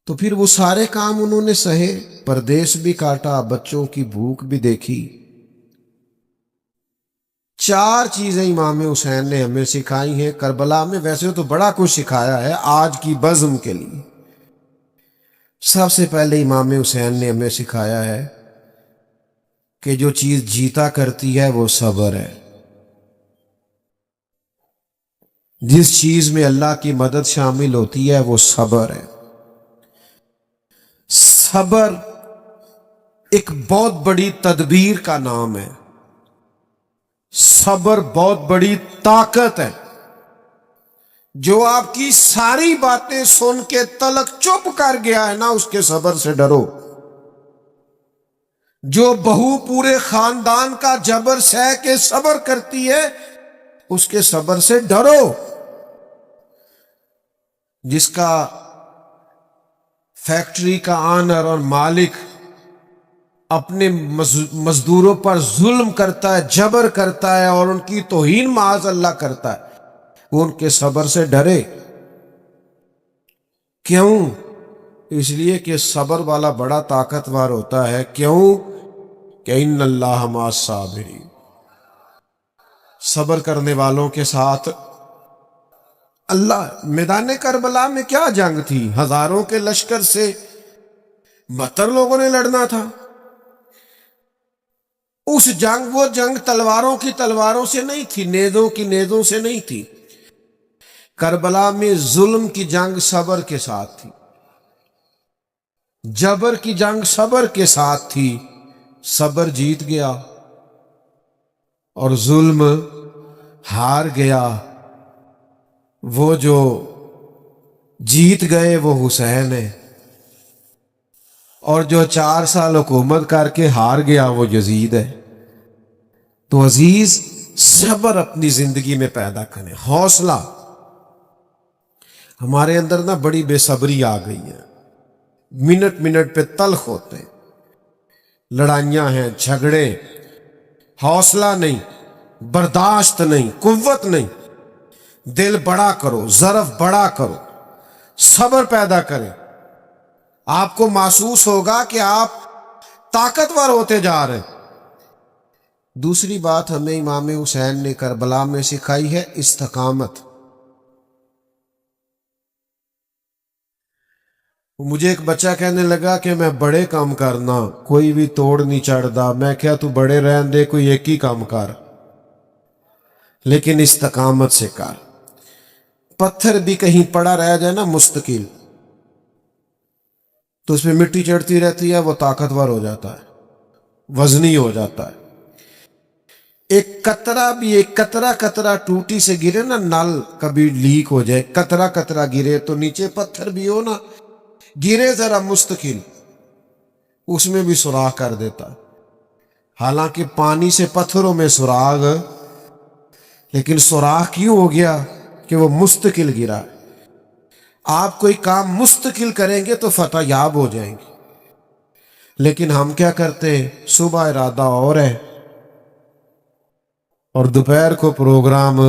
تو پھر وہ سارے کام انہوں نے سہے، پردیس بھی کاٹا، بچوں کی بھوک بھی دیکھی۔ چار چیزیں امام حسین نے ہمیں سکھائی ہیں کربلا میں، ویسے تو بڑا کچھ سکھایا ہے آج کی بزم کے لیے۔ سب سے پہلے امام حسین نے ہمیں سکھایا ہے کہ جو چیز جیتا کرتی ہے وہ صبر ہے۔ جس چیز میں اللہ کی مدد شامل ہوتی ہے وہ صبر ہے۔ صبر ایک بہت بڑی تدبیر کا نام ہے، صبر بہت بڑی طاقت ہے۔ جو آپ کی ساری باتیں سن کے تلک چپ کر گیا ہے نا، اس کے صبر سے ڈرو۔ جو بہو پورے خاندان کا جبر سہ کے صبر کرتی ہے، اس کے صبر سے ڈرو۔ جس کا فیکٹری کا آنر اور مالک اپنے مزدوروں پر ظلم کرتا ہے، جبر کرتا ہے اور ان کی توہین معاذ اللہ کرتا ہے، وہ ان کے صبر سے ڈرے۔ کیوں؟ اس لیے کہ صبر والا بڑا طاقتور ہوتا ہے۔ کیوں؟ کہ ان اللہ مع الصابرین، صبر کرنے والوں کے ساتھ اللہ۔ میدان کربلا میں کیا جنگ تھی؟ ہزاروں کے لشکر سے 72 لوگوں نے لڑنا تھا۔ وہ جنگ تلواروں کی تلواروں سے نہیں تھی، نیزوں کی نیزوں سے نہیں تھی۔ کربلا میں ظلم کی جنگ صبر کے ساتھ تھی، جبر کی جنگ صبر کے ساتھ تھی۔ صبر جیت گیا اور ظلم ہار گیا۔ وہ جو جیت گئے وہ حسین ہے، اور جو 4 سال حکومت کر کے ہار گیا وہ یزید ہے۔ تو عزیز، صبر اپنی زندگی میں پیدا کریں، حوصلہ۔ ہمارے اندر نا بڑی بے صبری آ گئی ہے، منٹ منٹ پہ تلخ ہوتے ہیں، لڑائیاں ہیں، جھگڑے، حوصلہ نہیں، برداشت نہیں، قوت نہیں۔ دل بڑا کرو، ظرف بڑا کرو، صبر پیدا کریں۔ آپ کو محسوس ہوگا کہ آپ طاقتور ہوتے جا رہے ہیں۔ دوسری بات ہمیں امام حسین نے کربلا میں سکھائی ہے استقامت۔ مجھے ایک بچہ کہنے لگا کہ میں بڑے کام کرنا، کوئی بھی توڑ نہیں چڑھتا۔ میں کہا تو بڑے رہن دے، کوئی ایک ہی کام کر، لیکن استقامت سے کر۔ پتھر بھی کہیں پڑا رہ جائے نا مستقل، تو اس میں مٹی چڑھتی رہتی ہے، وہ طاقتور ہو جاتا ہے، وزنی ہو جاتا ہے۔ ایک قطرہ بھی، ایک قطرہ ٹوٹی سے گرے نا، نل کبھی لیک ہو جائے، قطرہ گرے تو نیچے پتھر بھی ہو نا، گرے ذرا مستقل، اس میں بھی سوراخ کر دیتا۔ حالانکہ پانی سے پتھروں میں سوراخ، لیکن سوراخ کیوں ہو گیا؟ کہ وہ مستقل گرا۔ آپ کوئی کام مستقل کریں گے تو فتح یاب ہو جائیں گے، لیکن ہم کیا کرتے ہیں؟ صبح ارادہ اور ہے اور دوپہر کو پروگرام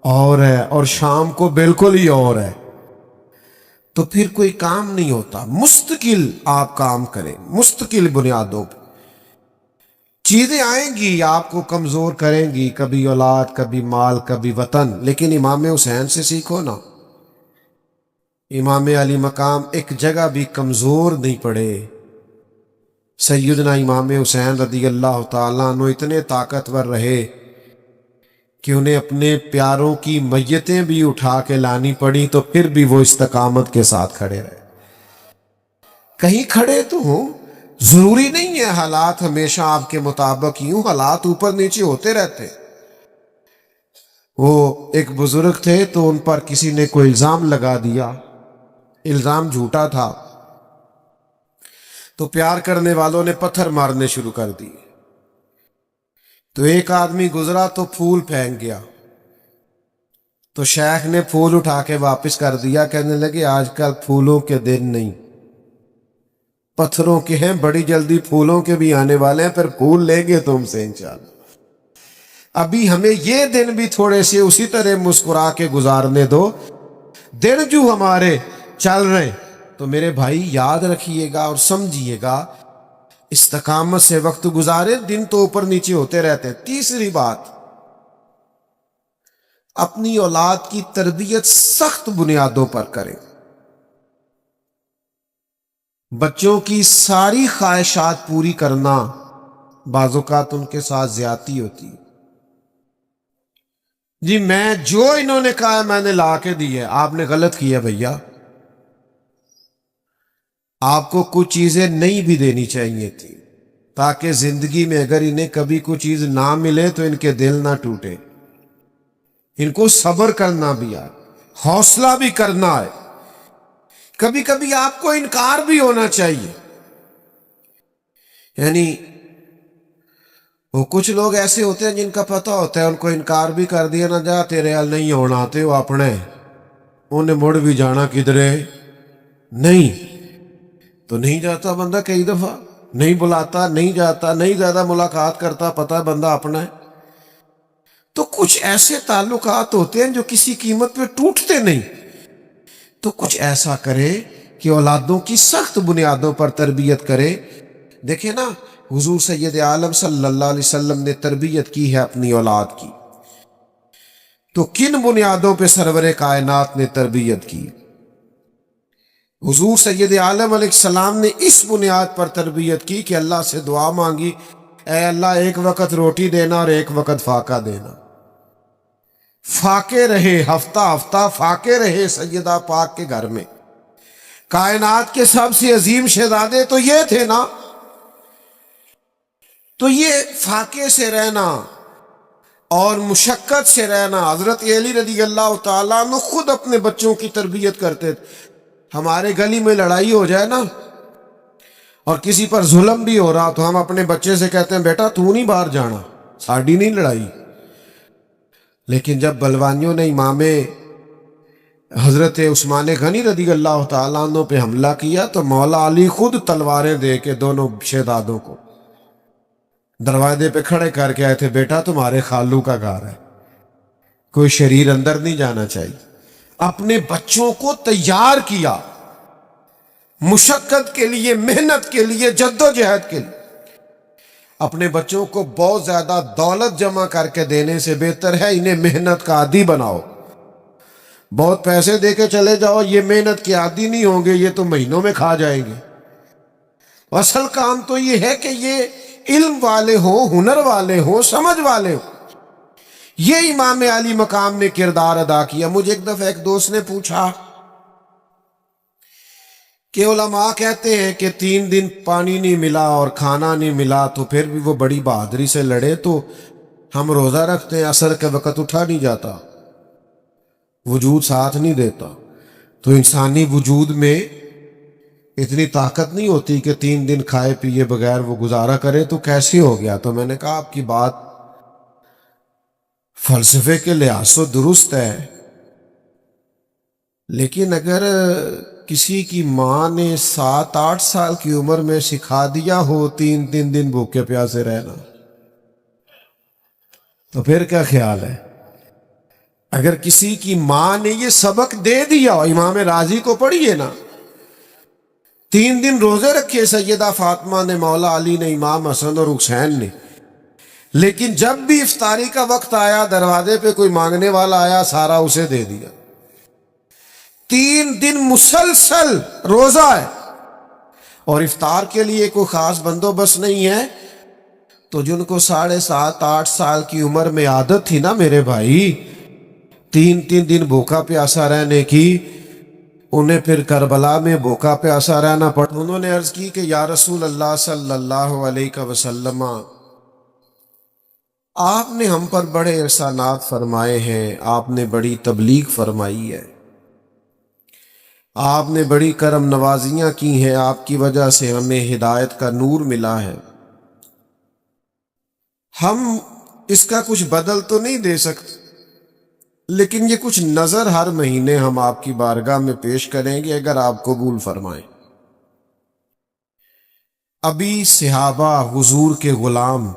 اور ہے اور شام کو بالکل ہی اور ہے، تو پھر کوئی کام نہیں ہوتا۔ مستقل آپ کام کریں، مستقل بنیادوں پہ۔ چیزیں آئیں گی آپ کو کمزور کریں گی، کبھی اولاد، کبھی مال، کبھی وطن، لیکن امام حسین سے سیکھو نا۔ امام علی مقام ایک جگہ بھی کمزور نہیں پڑے۔ سیدنا امام حسین رضی اللہ تعالیٰ عنہ اتنے طاقتور رہے کہ انہیں اپنے پیاروں کی میتیں بھی اٹھا کے لانی پڑی، تو پھر بھی وہ استقامت کے ساتھ کھڑے رہے۔ کہیں کھڑے تو ہوں، ضروری نہیں ہے حالات ہمیشہ آپ کے مطابق ہی ہوں، حالات اوپر نیچے ہوتے رہتے۔ وہ ایک بزرگ تھے تو ان پر کسی نے کوئی الزام لگا دیا، الزام جھوٹا تھا، تو پیار کرنے والوں نے پتھر مارنے شروع کر دی۔ تو ایک آدمی گزرا تو پھول پھینک گیا، تو شیخ نے پھول اٹھا کے واپس کر دیا، کہنے لگے آج کل پھولوں کے دن نہیں، پتھروں کے ہیں، بڑی جلدی پھولوں کے بھی آنے والے ہیں، پھر پھول لیں گے تم سے انشاءاللہ۔ ابھی ہمیں یہ دن بھی تھوڑے سے اسی طرح مسکرا کے گزارنے دو، دن جو ہمارے چل رہے ہیں، تو میرے بھائی یاد رکھیے گا اور سمجھیے گا، استقامت سے وقت گزارے، دن تو اوپر نیچے ہوتے رہتے ہیں۔ تیسری بات، اپنی اولاد کی تربیت سخت بنیادوں پر کریں۔ بچوں کی ساری خواہشات پوری کرنا بعض اوقات ان کے ساتھ زیادتی ہوتی ہے۔ جی میں جو انہوں نے کہا ہے میں نے لا کے دی ہے، آپ نے غلط کیا بھیا، آپ کو کچھ چیزیں نہیں بھی دینی چاہیے تھی، تاکہ زندگی میں اگر انہیں کبھی کوئی چیز نہ ملے تو ان کے دل نہ ٹوٹے، ان کو صبر کرنا بھی آئے، حوصلہ بھی کرنا ہے، کبھی کبھی آپ کو انکار بھی ہونا چاہیے۔ یعنی وہ کچھ لوگ ایسے ہوتے ہیں جن کا پتہ ہوتا ہے ان کو انکار بھی کر دیا نہ، جا تیرے حال نہیں ہونا تے وہ اپنے انہیں مڑ بھی جانا کدھرے نہیں، تو نہیں جاتا بندہ، کئی دفعہ نہیں بلاتا، نہیں جاتا، نہیں زیادہ ملاقات کرتا، پتہ بندہ اپنا ہے۔ تو کچھ ایسے تعلقات ہوتے ہیں جو کسی قیمت پہ ٹوٹتے نہیں، تو کچھ ایسا کرے کہ اولادوں کی سخت بنیادوں پر تربیت کرے۔ دیکھیں نا، حضور سید عالم صلی اللہ علیہ وسلم نے تربیت کی ہے اپنی اولاد کی، تو کن بنیادوں پہ سرور کائنات نے تربیت کی؟ حضور سید عالم علیہ السلام نے اس بنیاد پر تربیت کی کہ اللہ سے دعا مانگی، اے اللہ ایک وقت روٹی دینا اور ایک وقت فاقہ دینا، فاقے رہے، ہفتہ ہفتہ فاقے رہے سیدہ پاک کے گھر میں۔ کائنات کے سب سے عظیم شہزادے تو یہ تھے نا، تو یہ فاقے سے رہنا اور مشقت سے رہنا، حضرت علی رضی اللہ تعالیٰ عنہ خود اپنے بچوں کی تربیت کرتے تھے۔ ہمارے گلی میں لڑائی ہو جائے نا اور کسی پر ظلم بھی ہو رہا تو ہم اپنے بچے سے کہتے ہیں بیٹا تو نہیں باہر جانا، ساڑی نہیں لڑائی۔ لیکن جب بلوانیوں نے امام حضرت عثمان غنی رضی اللہ تعالیٰ عنہ پہ حملہ کیا تو مولا علی خود تلواریں دے کے دونوں شہزادوں کو دروازے پہ کھڑے کر کے آئے تھے، بیٹا تمہارے خالو کا گھر ہے، کوئی شریر اندر نہیں جانا چاہیے۔ اپنے بچوں کو تیار کیا مشقت کے لیے، محنت کے لیے، جدوجہد کے لیے۔ اپنے بچوں کو بہت زیادہ دولت جمع کر کے دینے سے بہتر ہے انہیں محنت کا عادی بناؤ۔ بہت پیسے دے کے چلے جاؤ، یہ محنت کے عادی نہیں ہوں گے، یہ تو مہینوں میں کھا جائیں گے۔ اصل کام تو یہ ہے کہ یہ علم والے ہوں، ہنر والے ہوں، سمجھ والے ہوں۔ یہ امام علی مقام نے کردار ادا کیا۔ مجھے ایک دفعہ ایک دوست نے پوچھا کہ علماء کہتے ہیں کہ 3 دن پانی نہیں ملا اور کھانا نہیں ملا تو پھر بھی وہ بڑی بہادری سے لڑے، تو ہم روزہ رکھتے ہیں، عصر کے وقت اٹھا نہیں جاتا، وجود ساتھ نہیں دیتا، تو انسانی وجود میں اتنی طاقت نہیں ہوتی کہ 3 دن کھائے پیے بغیر وہ گزارا کرے، تو کیسے ہو گیا؟ تو میں نے کہا آپ کی بات فلسفے کے لحاظ سے درست ہے، لیکن اگر کسی کی ماں نے 7-8 سال کی عمر میں سکھا دیا ہو 3 دن بھوکے پیاسے رہنا، تو پھر کیا خیال ہے؟ اگر کسی کی ماں نے یہ سبق دے دیا، امام راضی کو پڑھیے نا، 3 دن روزے رکھے سیدہ فاطمہ نے، مولا علی نے، امام حسن اور حسین نے، لیکن جب بھی افطاری کا وقت آیا دروازے پہ کوئی مانگنے والا آیا سارا اسے دے دیا۔ 3 دن مسلسل روزہ ہے اور افطار کے لیے کوئی خاص بندوبست نہیں ہے، تو جن کو 7.5-8 سال کی عمر میں عادت تھی نا میرے بھائی 3 دن بھوکا پیاسا رہنے کی، انہیں پھر کربلا میں بھوکا پیاسا رہنا پڑا۔ انہوں نے عرض کی کہ یا رسول اللہ صلی اللہ علیہ وسلم، آپ نے ہم پر بڑے احسانات فرمائے ہیں، آپ نے بڑی تبلیغ فرمائی ہے، آپ نے بڑی کرم نوازیاں کی ہیں، آپ کی وجہ سے ہمیں ہدایت کا نور ملا ہے، ہم اس کا کچھ بدل تو نہیں دے سکتے، لیکن یہ کچھ نظر ہر مہینے ہم آپ کی بارگاہ میں پیش کریں گے اگر آپ قبول فرمائیں۔ ابھی صحابہ حضور کے غلام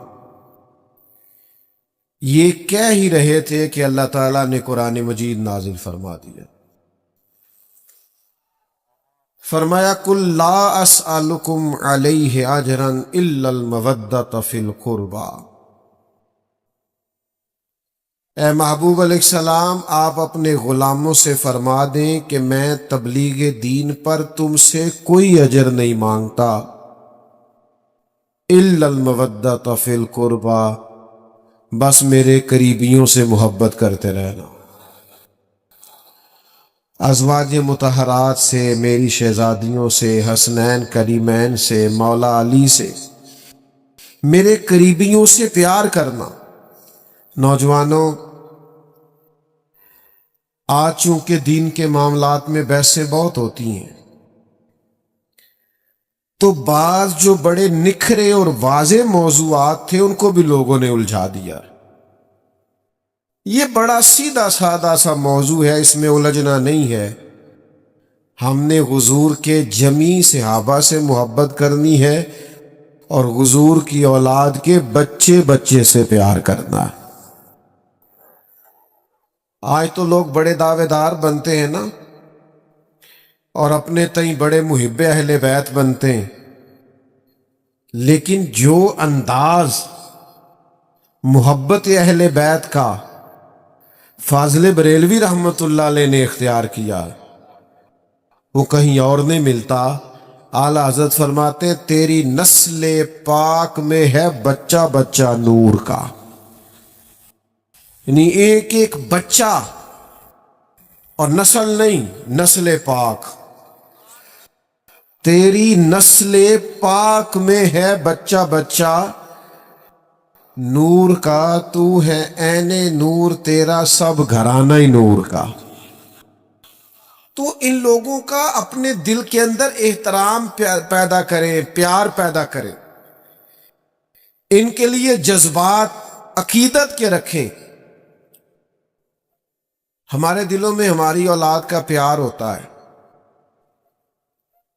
یہ کہہ ہی رہے تھے کہ اللہ تعالیٰ نے قرآن مجید نازل فرما دیا۔ فرمایا کل لا اسألکم علیہ اجرا الا المودۃ فی القربى، اے محبوب علیہ السلام آپ اپنے غلاموں سے فرما دیں کہ میں تبلیغ دین پر تم سے کوئی اجر نہیں مانگتا، الا المودۃ فی القربى، بس میرے قریبیوں سے محبت کرتے رہنا، ازواج مطہرات سے، میری شہزادیوں سے، حسنین کریمین سے، مولا علی سے، میرے قریبیوں سے پیار کرنا۔ نوجوانوں، آج چونکہ دین کے معاملات میں بحثیں بہت ہوتی ہیں، تو بعض جو بڑے نکھرے اور واضح موضوعات تھے ان کو بھی لوگوں نے الجھا دیا۔ یہ بڑا سیدھا سادہ سا موضوع ہے، اس میں الجھنا نہیں ہے۔ ہم نے حضور کے جمیع صحابہ سے محبت کرنی ہے اور حضور کی اولاد کے بچے بچے سے پیار کرنا ہے۔ آج تو لوگ بڑے دعوے دار بنتے ہیں نا، اور اپنے تئیں بڑے محب اہل بیت بنتے ہیں، لیکن جو انداز محبت اہل بیت کا فاضل بریلوی رحمت اللہ علیہ نے اختیار کیا وہ کہیں اور نہیں ملتا۔ اعلیٰ حضرت فرماتے ہیں تیری نسل پاک میں ہے بچہ بچہ نور کا، یعنی ایک ایک بچہ، اور نسل نہیں، نسل پاک، تیری نسل پاک میں ہے بچہ بچہ نور کا، تو ہے عین نور، تیرا سب گھرانہ ہی نور کا۔ تو ان لوگوں کا اپنے دل کے اندر احترام پیدا کریں، پیار پیدا کریں، ان کے لیے جذبات عقیدت کے رکھیں۔ ہمارے دلوں میں ہماری اولاد کا پیار ہوتا ہے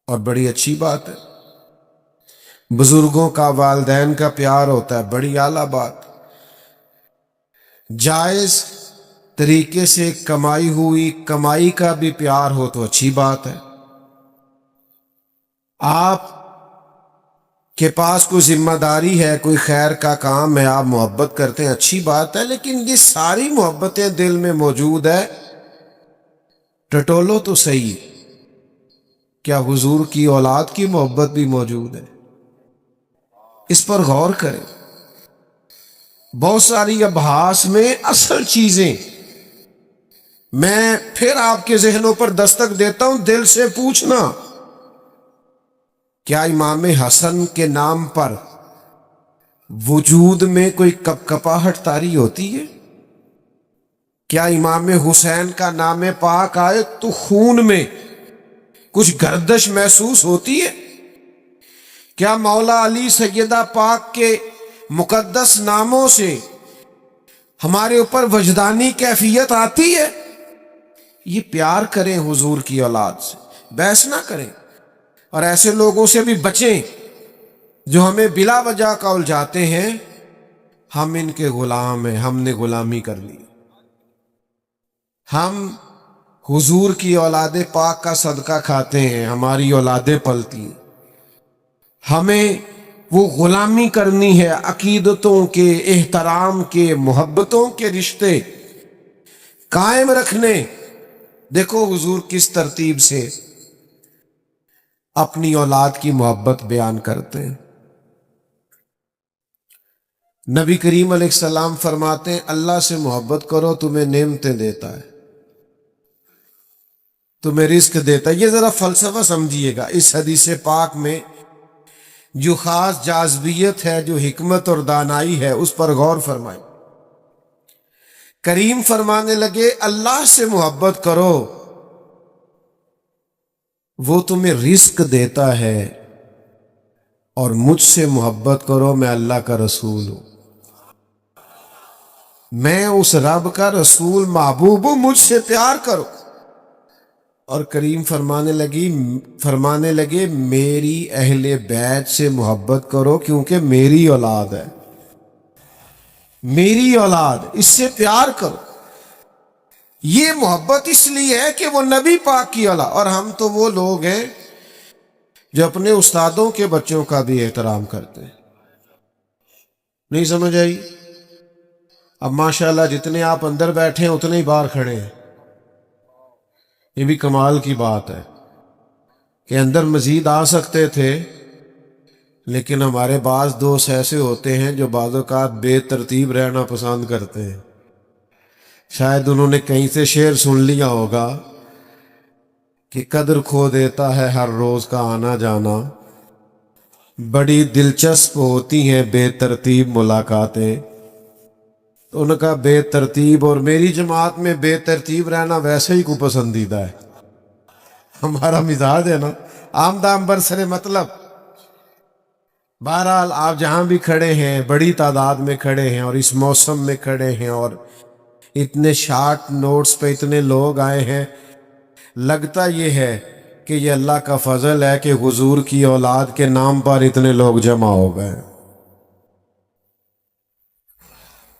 اور بڑی اچھی بات ہے، بزرگوں کا، والدین کا پیار ہوتا ہے، بڑی اعلیٰ بات۔ جائز طریقے سے کمائی ہوئی کمائی کا بھی پیار ہو تو اچھی بات ہے۔ آپ کے پاس کوئی ذمہ داری ہے، کوئی خیر کا کام ہے، آپ محبت کرتے ہیں، اچھی بات ہے، لیکن یہ ساری محبتیں دل میں موجود ہے، ٹٹولو تو صحیح، کیا حضور کی اولاد کی محبت بھی موجود ہے؟ اس پر غور کریں۔ بہت ساری ابحاث میں اصل چیزیں میں پھر آپ کے ذہنوں پر دستک دیتا ہوں، دل سے پوچھنا، کیا امام حسن کے نام پر وجود میں کوئی کپکپاہٹ طاری ہوتی ہے؟ کیا امام حسین کا نام پاک آئے تو خون میں کچھ گردش محسوس ہوتی ہے؟ کیا مولا علی سیدہ پاک کے مقدس ناموں سے ہمارے اوپر وجدانی کیفیت آتی ہے؟ یہ پیار کریں حضور کی اولاد سے، بحث نہ کریں، اور ایسے لوگوں سے بھی بچیں جو ہمیں بلا وجہ کا الجھاتے ہیں۔ ہم ان کے غلام ہیں، ہم نے غلامی کر لی، ہم حضور کی اولاد پاک کا صدقہ کھاتے ہیں، ہماری اولادیں پلتی ہیں، ہمیں وہ غلامی کرنی ہے، عقیدتوں کے، احترام کے، محبتوں کے رشتے قائم رکھنے۔ دیکھو حضور کس ترتیب سے اپنی اولاد کی محبت بیان کرتے ہیں۔ نبی کریم علیہ السلام فرماتے ہیں اللہ سے محبت کرو، تمہیں نعمتیں دیتا ہے، تمہیں رزق دیتا ہے۔ یہ ذرا فلسفہ سمجھیے گا، اس حدیث پاک میں جو خاص جاذبیت ہے، جو حکمت اور دانائی ہے، اس پر غور فرمائیں۔ کریم فرمانے لگے اللہ سے محبت کرو، وہ تمہیں رزق دیتا ہے، اور مجھ سے محبت کرو، میں اللہ کا رسول ہوں، میں اس رب کا رسول محبوب ہوں، مجھ سے پیار کرو۔ اور کریم فرمانے لگے میری اہل بیت سے محبت کرو، کیونکہ میری اولاد ہے، میری اولاد، اس سے پیار کرو۔ یہ محبت اس لیے ہے کہ وہ نبی پاک کی اولاد، اور ہم تو وہ لوگ ہیں جو اپنے استادوں کے بچوں کا بھی احترام کرتے ہیں. نہیں سمجھ آئی؟ اب ماشاءاللہ جتنے آپ اندر بیٹھے ہیں اتنے ہی باہر کھڑے ہیں. یہ بھی کمال کی بات ہے کہ اندر مزید آ سکتے تھے، لیکن ہمارے بعض دوست ایسے ہوتے ہیں جو بعض اوقات بے ترتیب رہنا پسند کرتے ہیں. شاید انہوں نے کہیں سے شعر سن لیا ہوگا کہ قدر کھو دیتا ہے ہر روز کا آنا جانا، بڑی دلچسپ ہوتی ہیں بے ترتیب ملاقاتیں. تو ان کا بے ترتیب اور میری جماعت میں بے ترتیب رہنا ویسے ہی کو پسندیدہ ہے. ہمارا مزاج ہے نا آمدام برسر مطلب. بہرحال آپ جہاں بھی کھڑے ہیں، بڑی تعداد میں کھڑے ہیں اور اس موسم میں کھڑے ہیں اور اتنے شارٹ نوٹس پہ اتنے لوگ آئے ہیں، لگتا یہ ہے کہ یہ اللہ کا فضل ہے کہ حضور کی اولاد کے نام پر اتنے لوگ جمع ہو گئے.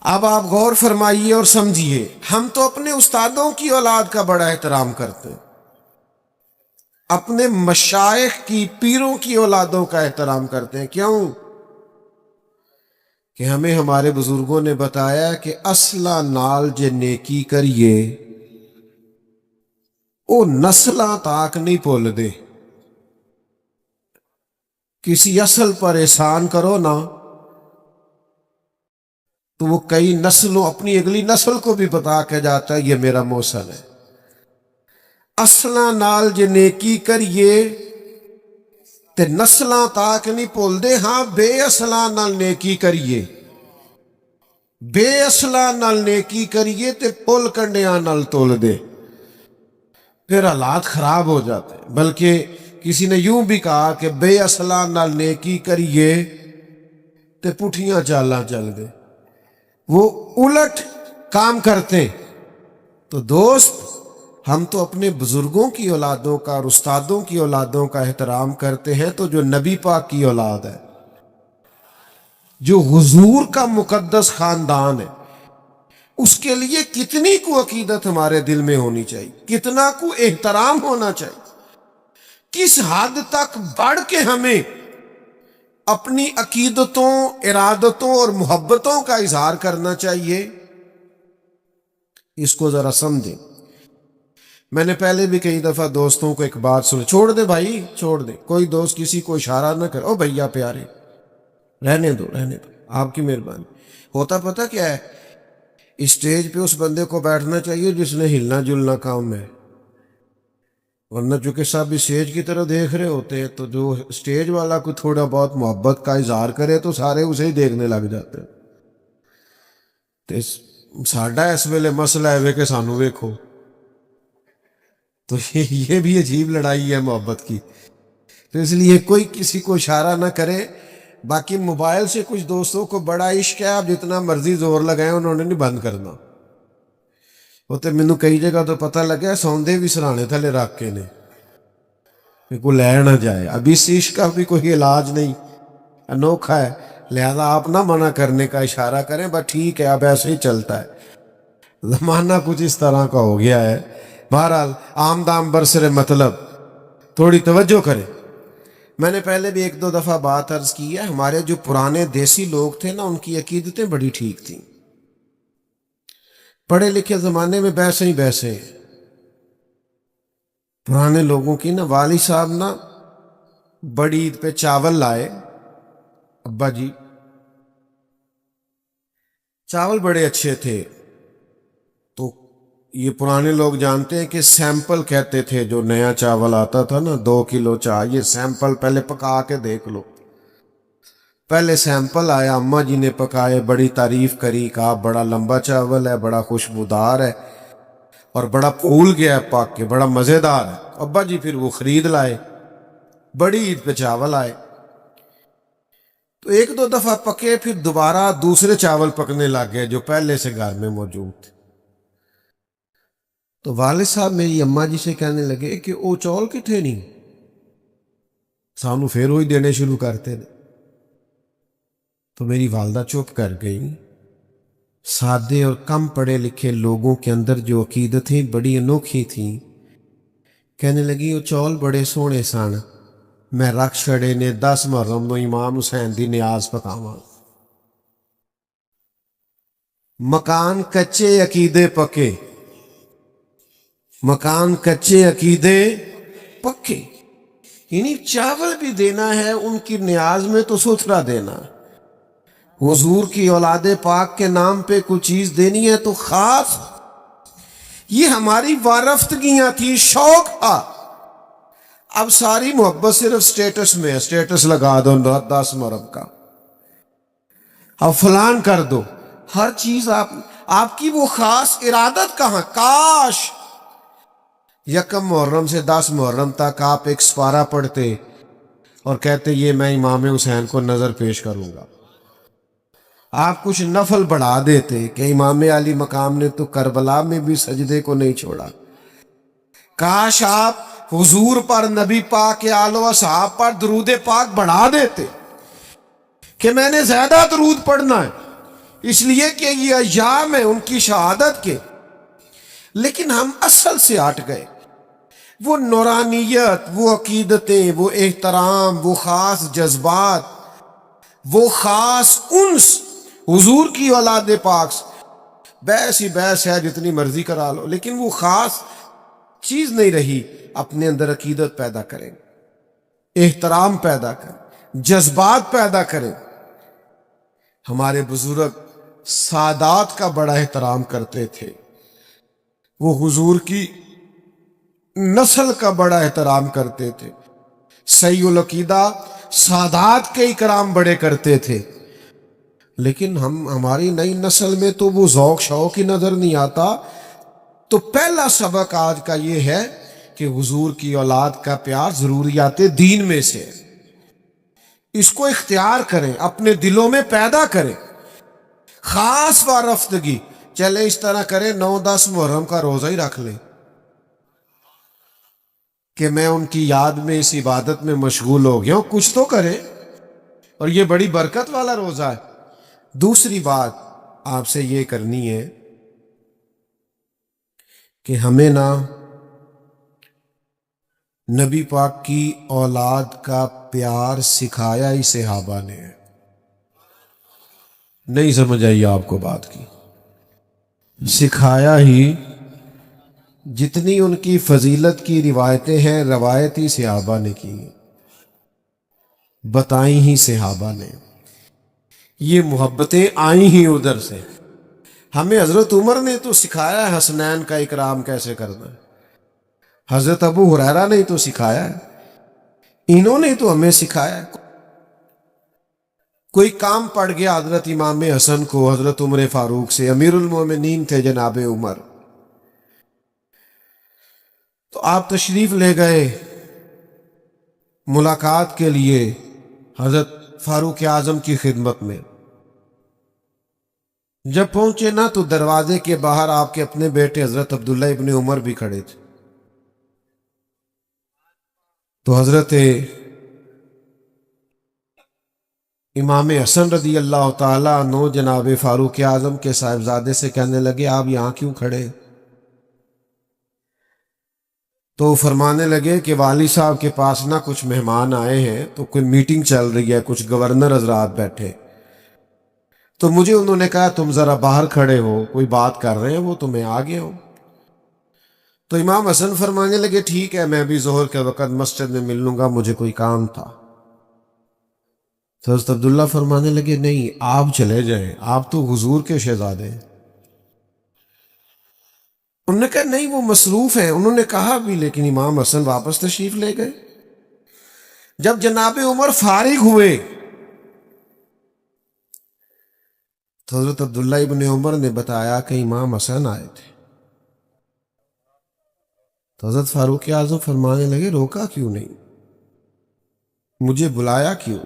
اب آپ غور فرمائیے اور سمجھیے، ہم تو اپنے استادوں کی اولاد کا بڑا احترام کرتے ہیں، اپنے مشائخ کی، پیروں کی اولادوں کا احترام کرتے ہیں. کیوں؟ کہ ہمیں ہمارے بزرگوں نے بتایا کہ اصلہ نال جے نیکی کریے او نسلاں تاک نہیں بھول دے. کسی اصل پر احسان کرو نا تو وہ کئی نسلوں، اپنی اگلی نسل کو بھی بتا کے جاتا ہے یہ میرا محسن ہے. اصلاں نال جے نیکی کریے تے نسلاں تاک نہیں بھول دے. ہاں بے اصلاں نال نیکی کریے، بے اصلاں نال نیکی کریے تے پل کنڈیاں نال تول دے، پھر حالات خراب ہو جاتے ہیں. بلکہ کسی نے یوں بھی کہا کہ بے اصلاں نال نیکی کریے تے پٹھیاں چالاں چل دے. وہ الٹ کام کرتے. تو دوست، ہم تو اپنے بزرگوں کی اولادوں کا اور استادوں کی اولادوں کا احترام کرتے ہیں. تو جو نبی پاک کی اولاد ہے، جو حضور کا مقدس خاندان ہے، اس کے لیے کتنی کو عقیدت ہمارے دل میں ہونی چاہیے، کتنا کو احترام ہونا چاہیے، کس حد تک بڑھ کے ہمیں اپنی عقیدتوں، ارادتوں اور محبتوں کا اظہار کرنا چاہیے. اس کو ذرا سمجھیں. میں نے پہلے بھی کئی دفعہ دوستوں کو ایک بات سنی، چھوڑ دے بھائی چھوڑ دے، کوئی دوست کسی کو اشارہ نہ کرے، او بھیا پیارے رہنے دو رہنے دو، آپ کی مہربانی. ہوتا پتہ کیا ہے، اسٹیج پہ اس بندے کو بیٹھنا چاہیے جس نے ہلنا جلنا کام ہے، ورنہ چونکہ سب اسٹیج کی طرف دیکھ رہے ہوتے ہیں تو جو اسٹیج والا کوئی تھوڑا بہت محبت کا اظہار کرے تو سارے اسے ہی دیکھنے لگ جاتے ہیں. تو ساڈا اس ویلے مسئلہ ہے کہ سانو ویکھو. تو یہ بھی عجیب لڑائی ہے محبت کی. تو اس لیے کوئی کسی کو اشارہ نہ کرے. باقی موبائل سے کچھ دوستوں کو بڑا عشق ہے، آپ جتنا مرضی زور لگائیں انہوں نے نہیں بند کرنا. وہ تو مینوں کئی جگہ تو پتہ لگا سوندے بھی سرانے تھلے رکھ کے نے کہ کوئی لے نہ جائے. اب اس عشق کا بھی کوئی علاج نہیں، انوکھا ہے، لہذا آپ نہ منع کرنے کا اشارہ کریں. بس ٹھیک ہے، اب ایسے ہی چلتا ہے، زمانہ کچھ اس طرح کا ہو گیا ہے. بہرحال آمدام برسر مطلب تھوڑی توجہ کریں. میں نے پہلے بھی ایک دو دفعہ بات عرض کی ہے، ہمارے جو پرانے دیسی لوگ تھے نا، ان کی عقیدتیں بڑی ٹھیک تھیں. پڑھے لکھے زمانے میں بیسے ہی بیسے ہیں. پرانے لوگوں کی نا والد صاحب نا بڑی عید پہ چاول لائے، ابا جی چاول بڑے اچھے تھے. تو یہ پرانے لوگ جانتے ہیں کہ سیمپل کہتے تھے، جو نیا چاول آتا تھا نا 2 کلو یہ سیمپل پہلے پکا کے دیکھ لو. پہلے سیمپل آیا، اماں جی نے پکائے، بڑی تعریف کری، کہا بڑا لمبا چاول ہے، بڑا خوشبودار ہے اور بڑا پھول گیا ہے پاک کے، بڑا مزیدار ہے. ابا جی پھر وہ خرید لائے، بڑی عید پہ چاول آئے. تو ایک دو دفعہ پکے، پھر دوبارہ دوسرے چاول پکنے لگ گئے جو پہلے سے گھر میں موجود تھے. تو والد صاحب میری اماں جی سے کہنے لگے کہ او چول کتنے نہیں، سانو پھر وہی دینے شروع کرتے. تو میری والدہ چپ کر گئی. سادے اور کم پڑھے لکھے لوگوں کے اندر جو عقیدتیں بڑی انوکھی تھیں، کہنے لگی وہ چول بڑے سونے سن، میں رکھ چھڑے نے 10 محرم نو امام حسین دی نیاز پکاواں۔ مکان کچے عقیدے پکے، مکان کچے عقیدے پکے، یعنی چاول بھی دینا ہے ان کی نیاز میں تو ستھرا دینا۔ حضور کی اولاد پاک کے نام پہ کوئی چیز دینی ہے تو خاص۔ یہ ہماری وارفتگیاں تھی، شوق تھا۔ اب ساری محبت صرف سٹیٹس میں ہے، سٹیٹس لگا دو 10 محرم کا، اب فلان کر دو، ہر چیز آپ کی وہ خاص ارادت کہاں؟ کاش 1 محرم سے 10 محرم تک آپ ایک سپارہ پڑھتے اور کہتے یہ میں امام حسین کو نظر پیش کروں گا۔ آپ کچھ نفل بڑھا دیتے کہ امام علی مقام نے تو کربلا میں بھی سجدے کو نہیں چھوڑا۔ کاش آپ حضور پر، نبی پاک کے آل و اصحاب پر درود پاک بڑھا دیتے کہ میں نے زیادہ درود پڑھنا ہے اس لیے کہ یہ ایام ہے ان کی شہادت کے۔ لیکن ہم اصل سے ہٹ گئے۔ وہ نورانیت، وہ عقیدتیں، وہ احترام، وہ خاص جذبات، وہ خاص انس حضور کی اولاد پاک سے، بحث ہی بحث ہے جتنی مرضی کرا لو، لیکن وہ خاص چیز نہیں رہی۔ اپنے اندر عقیدت پیدا کریں، احترام پیدا کریں، جذبات پیدا کریں۔ ہمارے بزرگ سادات کا بڑا احترام کرتے تھے، وہ حضور کی نسل کا بڑا احترام کرتے تھے۔ صحیح العقیدہ سادات کے اکرام بڑے کرتے تھے، لیکن ہماری نئی نسل میں تو وہ ذوق شوق ہی نظر نہیں آتا۔ تو پہلا سبق آج کا یہ ہے کہ حضور کی اولاد کا پیار ضروریات دین میں سے ہے، اس کو اختیار کریں، اپنے دلوں میں پیدا کریں۔ خاص وارفتگی، چلے اس طرح کریں 9-10 محرم کا روزہ ہی رکھ لیں کہ میں ان کی یاد میں اس عبادت میں مشغول ہو گیا ہوں، کچھ تو کریں، اور یہ بڑی برکت والا روزہ ہے۔ دوسری بات آپ سے یہ کرنی ہے کہ ہمیں نا نبی پاک کی اولاد کا پیار سکھایا ہی صحابہ نے ہے۔ نہیں سمجھ آئی آپ کو بات کی؟ سکھایا ہی، جتنی ان کی فضیلت کی روایتیں ہیں روایت ہی صحابہ نے کی، بتائیں ہی صحابہ نے، یہ محبتیں آئیں ہی ادھر سے۔ ہمیں حضرت عمر نے تو سکھایا ہے حسنین کا اکرام کیسے کرنا ہے، حضرت ابو ہریرہ نے تو سکھایا ہے، انہوں نے تو ہمیں سکھایا ہے۔ کوئی کام پڑ گیا حضرت امام حسن کو حضرت عمر فاروق سے، امیر المومنین تھے جناب عمر، تو آپ تشریف لے گئے ملاقات کے لیے حضرت فاروق اعظم کی خدمت میں۔ جب پہنچے نا تو دروازے کے باہر آپ کے اپنے بیٹے حضرت عبداللہ ابن عمر بھی کھڑے تھے۔ تو حضرت امام حسن رضی اللہ تعالیٰ عنہ جناب فاروق اعظم کے صاحبزادے سے کہنے لگے آپ یہاں کیوں کھڑے؟ تو فرمانے لگے کہ والد صاحب کے پاس نا کچھ مہمان آئے ہیں، تو کوئی میٹنگ چل رہی ہے، کچھ گورنر حضرات بیٹھے، تو مجھے انہوں نے کہا تم ذرا باہر کھڑے ہو، کوئی بات کر رہے ہیں وہ، تو میں آ گیا ہوں۔ تو امام حسن فرمانے لگے ٹھیک ہے، میں بھی ظہر کے وقت مسجد میں مل لوں گا، مجھے کوئی کام تھا۔ تو حضرت عبداللہ فرمانے لگے نہیں آپ چلے جائیں، آپ تو حضور کے شہزادے ہیں۔ انہوں نے کہا نہیں وہ مصروف ہیں، انہوں نے کہا بھی، لیکن امام حسن واپس تشریف لے گئے۔ جب جناب عمر فارغ ہوئے تو حضرت عبداللہ ابن عمر نے بتایا کہ امام حسن آئے تھے۔ تو حضرت فاروق اعظم فرمانے لگے روکا کیوں نہیں، مجھے بلایا کیوں؟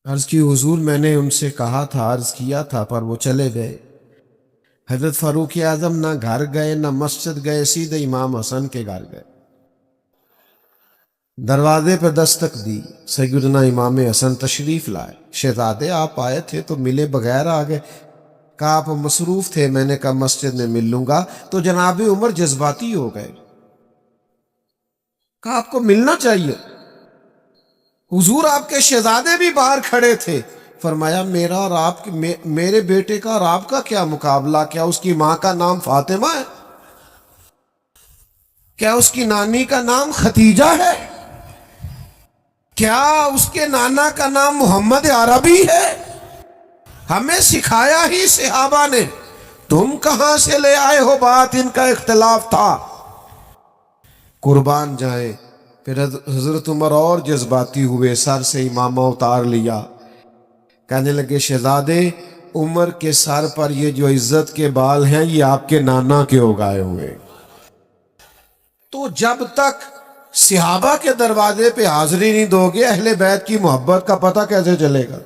عرض کی حضور میں نے ان سے کہا تھا، عرض کیا تھا، پر وہ چلے گئے۔ حضرت فاروق اعظم نہ گھر گئے نہ مسجد گئے، سیدھے امام حسن کے گھر گئے، دروازے پہ دستک دی، سیدنا امام حسن تشریف لائے۔ شہزادے آپ آئے تھے تو ملے بغیر آ گئے، کہا آپ مصروف تھے، میں نے کہا مسجد میں مل لوں گا۔ تو جناب عمر جذباتی ہو گئے، کہا آپ کو ملنا چاہیے. حضور آپ کے شہزادے بھی باہر کھڑے تھے. فرمایا میرا اور آپ کے میرے بیٹے کا اور آپ کا کیا مقابلہ؟ کیا اس کی ماں کا نام فاطمہ ہے؟ کیا اس کی نانی کا نام ختیجہ ہے؟ کیا اس کے نانا کا نام محمد عربی ہے؟ ہمیں سکھایا ہی صحابہ نے. تم کہاں سے لے آئے ہو بات؟ ان کا اختلاف تھا. قربان جائیں. پھر حضرت عمر اور جذباتی ہوئے، سر سے امامہ اتار لیا. کہنے لگے شہزادے، عمر کے سر پر یہ جو عزت کے بال ہیں یہ آپ کے نانا کے اگائے ہوئے. تو جب تک صحابہ کے دروازے پہ حاضری نہیں دو گے، اہل بیت کی محبت کا پتہ کیسے چلے گا؟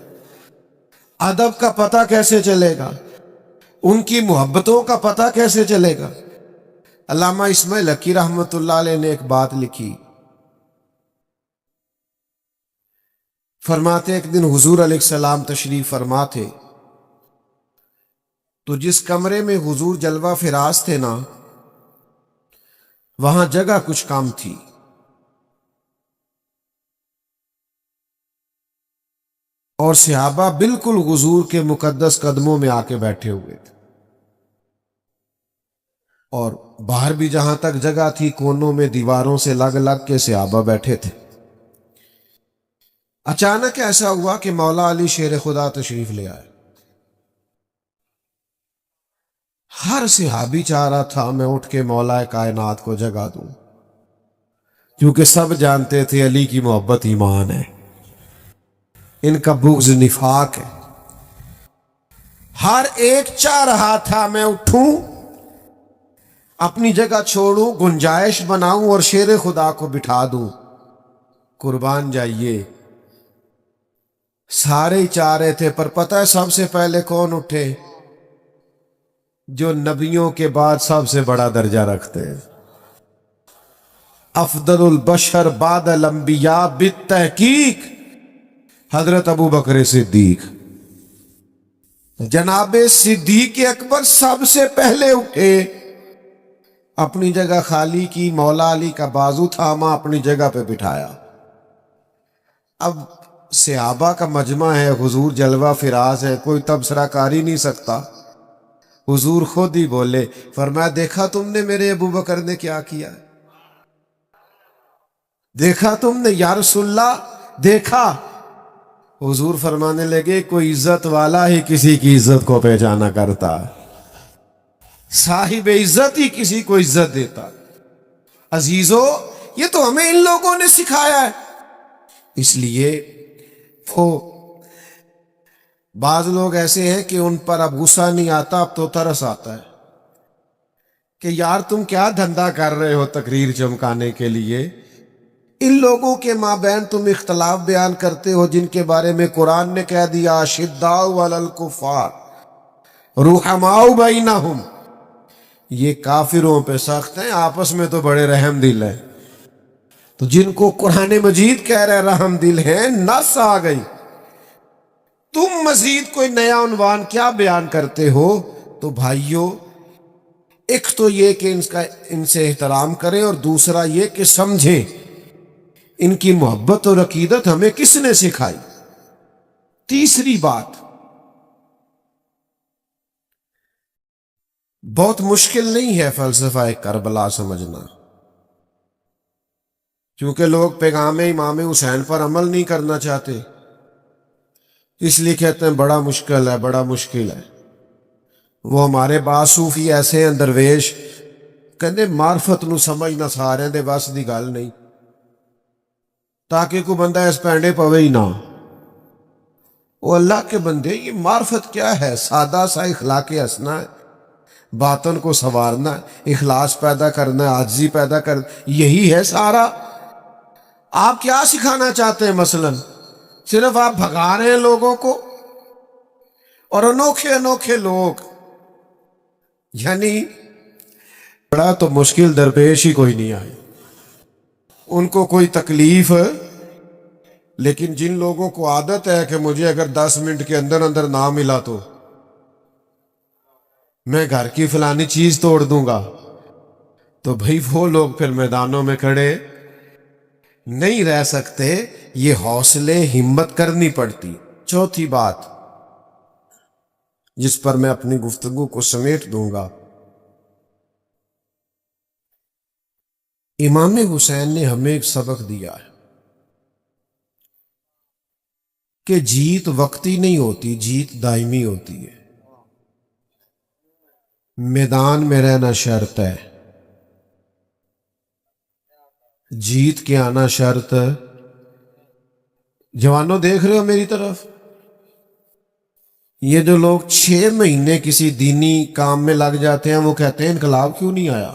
ادب کا پتہ کیسے چلے گا؟ ان کی محبتوں کا پتہ کیسے چلے گا؟ علامہ اسماعیل حقی رحمۃ اللہ علیہ نے ایک بات لکھی. فرماتے ایک دن حضور علیہ السلام تشریف فرما تھے، تو جس کمرے میں حضور جلوہ فراز تھے نا، وہاں جگہ کچھ کام تھی. اور صحابہ بالکل حضور کے مقدس قدموں میں آ کے بیٹھے ہوئے تھے. اور باہر بھی جہاں تک جگہ تھی، کونوں میں دیواروں سے لگ لگ کے صحابہ بیٹھے تھے. اچانک ایسا ہوا کہ مولا علی شیر خدا تشریف لے آئے. ہر صحابی چاہ رہا تھا میں اٹھ کے مولا کائنات کو جگہ دوں، کیونکہ سب جانتے تھے علی کی محبت ایمان ہے، ان کا بغض نفاق ہے. ہر ایک چاہ رہا تھا میں اٹھوں، اپنی جگہ چھوڑوں، گنجائش بناؤں اور شیر خدا کو بٹھا دوں. قربان جائیے، سارے ہی چاہ رہے تھے، پر پتہ ہے سب سے پہلے کون اٹھے؟ جو نبیوں کے بعد سب سے بڑا درجہ رکھتے ہیں. افضل البشر بعد الانبیاء بالتحقیق حضرت ابو بکر صدیق. جناب صدیق اکبر سب سے پہلے اٹھے، اپنی جگہ خالی کی، مولا علی کا بازو تھاما، اپنی جگہ پہ بٹھایا. اب صحابہ کا مجمع ہے، حضور جلوہ فراز ہے، کوئی تبصرہ کر ہی نہیں سکتا. حضور خود ہی بولے، فرمایا دیکھا تم نے میرے ابو بکر نے کیا کیا؟ دیکھا تم نے یا رسول اللہ؟ دیکھا. حضور فرمانے لگے کوئی عزت والا ہی کسی کی عزت کو پہچانا کرتا، صاحب عزت ہی کسی کو عزت دیتا. عزیزو، یہ تو ہمیں ان لوگوں نے سکھایا ہے. اس لیے وہ بعض لوگ ایسے ہیں کہ ان پر اب غصہ نہیں آتا، اب تو ترس آتا ہے کہ یار تم کیا دھندا کر رہے ہو تقریر چمکانے کے لیے. ان لوگوں کے مابین تم اختلاف بیان کرتے ہو جن کے بارے میں قرآن نے کہہ دیا اشداء علی الکفار رحماء بینہم، یہ کافروں پہ سخت ہیں، آپس میں تو بڑے رحم دل ہیں. تو جن کو قرآن مجید کہہ رہے رحم دل ہیں، نس آ گئی. تم مزید کوئی نیا عنوان کیا بیان کرتے ہو؟ تو بھائیو، ایک تو یہ کہ ان سے احترام کریں، اور دوسرا یہ کہ سمجھیں ان کی محبت اور عقیدت ہمیں کس نے سکھائی. تیسری بات، بہت مشکل نہیں ہے فلسفہ کربلا سمجھنا، کیونکہ لوگ پیغام امام حسین پر عمل نہیں کرنا چاہتے، اس لیے کہتے ہیں بڑا مشکل ہے، بڑا مشکل ہے. وہ ہمارے بعض صوفی ایسے ہیں درویش، کہتے معرفت نو سمجھنا سارے دے بس دی گل نہیں، تاکہ کوئی بندہ اس پینڈے پوے ہی نہ. وہ اللہ کے بندے، یہ معرفت کیا ہے؟ سادہ سا اخلاق ہنسنا ہے، باطن کو سنوارنا ہے، اخلاص پیدا کرنا ہے، عاجزی پیدا کرنا، یہی ہے سارا. آپ کیا سکھانا چاہتے ہیں؟ مثلا صرف آپ بھگا رہے ہیں لوگوں کو، اور انوکھے انوکھے لوگ، یعنی بڑا تو مشکل درپیش ہی کوئی نہیں آئے، ان کو کوئی تکلیف. لیکن جن لوگوں کو عادت ہے کہ مجھے اگر 10 منٹ کے اندر اندر نہ ملا تو میں گھر کی فلانی چیز توڑ دوں گا، تو بھئی وہ لوگ پھر میدانوں میں کھڑے نہیں رہ سکتے، یہ حوصلے ہمت کرنی پڑتی۔ چوتھی بات جس پر میں اپنی گفتگو کو سمیٹ دوں گا، امام حسین نے ہمیں ایک سبق دیا ہے کہ جیت وقتی نہیں ہوتی، جیت دائمی ہوتی ہے۔ میدان میں رہنا شرط ہے، جیت کے آنا شرط۔ جوانوں دیکھ رہے ہو میری طرف؟ یہ جو لوگ 6 مہینے کسی دینی کام میں لگ جاتے ہیں، وہ کہتے ہیں انقلاب کیوں نہیں آیا؟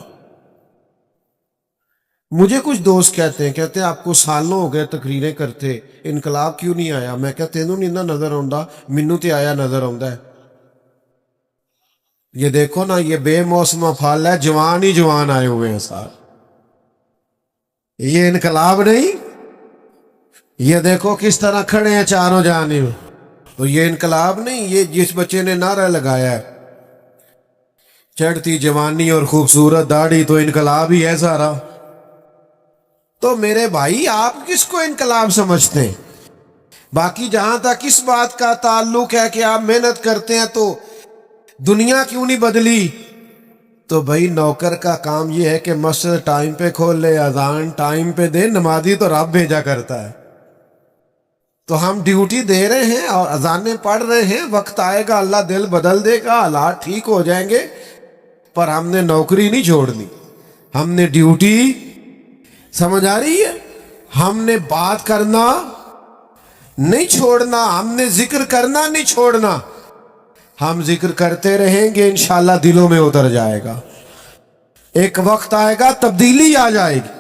مجھے کچھ دوست کہتے ہیں آپ کو سالوں ہو گئے تقریریں کرتے، انقلاب کیوں نہیں آیا؟ میں کہتے تینوں نہیں نہ نظر آਉਂدا، مینوں تے آیا نظر آਉਂدا ہے۔ یہ دیکھو نا، یہ بے موسم پھل ہے، جوان ہی جوان آئے ہوئے ہیں ساتھ، یہ انقلاب نہیں۔ یہ دیکھو کس طرح کھڑے ہیں چاروں جانب، تو یہ انقلاب نہیں، یہ جس بچے نے نعرہ لگایا ہے چڑھتی جوانی اور خوبصورت داڑھی، تو انقلاب ہی ہے سارا۔ تو میرے بھائی، آپ کس کو انقلاب سمجھتے ہیں؟ باقی جہاں تک اس بات کا تعلق ہے کہ آپ محنت کرتے ہیں تو دنیا کیوں نہیں بدلی، تو بھائی نوکر کا کام یہ ہے کہ مسجد ٹائم پہ کھول لے، اذان ٹائم پہ دے، نمازی تو رب بھیجا کرتا ہے۔ تو ہم ڈیوٹی دے رہے ہیں اور اذانیں پڑھ رہے ہیں، وقت آئے گا اللہ دل بدل دے گا، حالات ٹھیک ہو جائیں گے، پر ہم نے نوکری نہیں چھوڑنی، ہم نے ڈیوٹی، سمجھ آ رہی ہے؟ ہم نے بات کرنا نہیں چھوڑنا، ہم نے ذکر کرنا نہیں چھوڑنا، ہم ذکر کرتے رہیں گے، انشاءاللہ دلوں میں اتر جائے گا، ایک وقت آئے گا تبدیلی آ جائے گی۔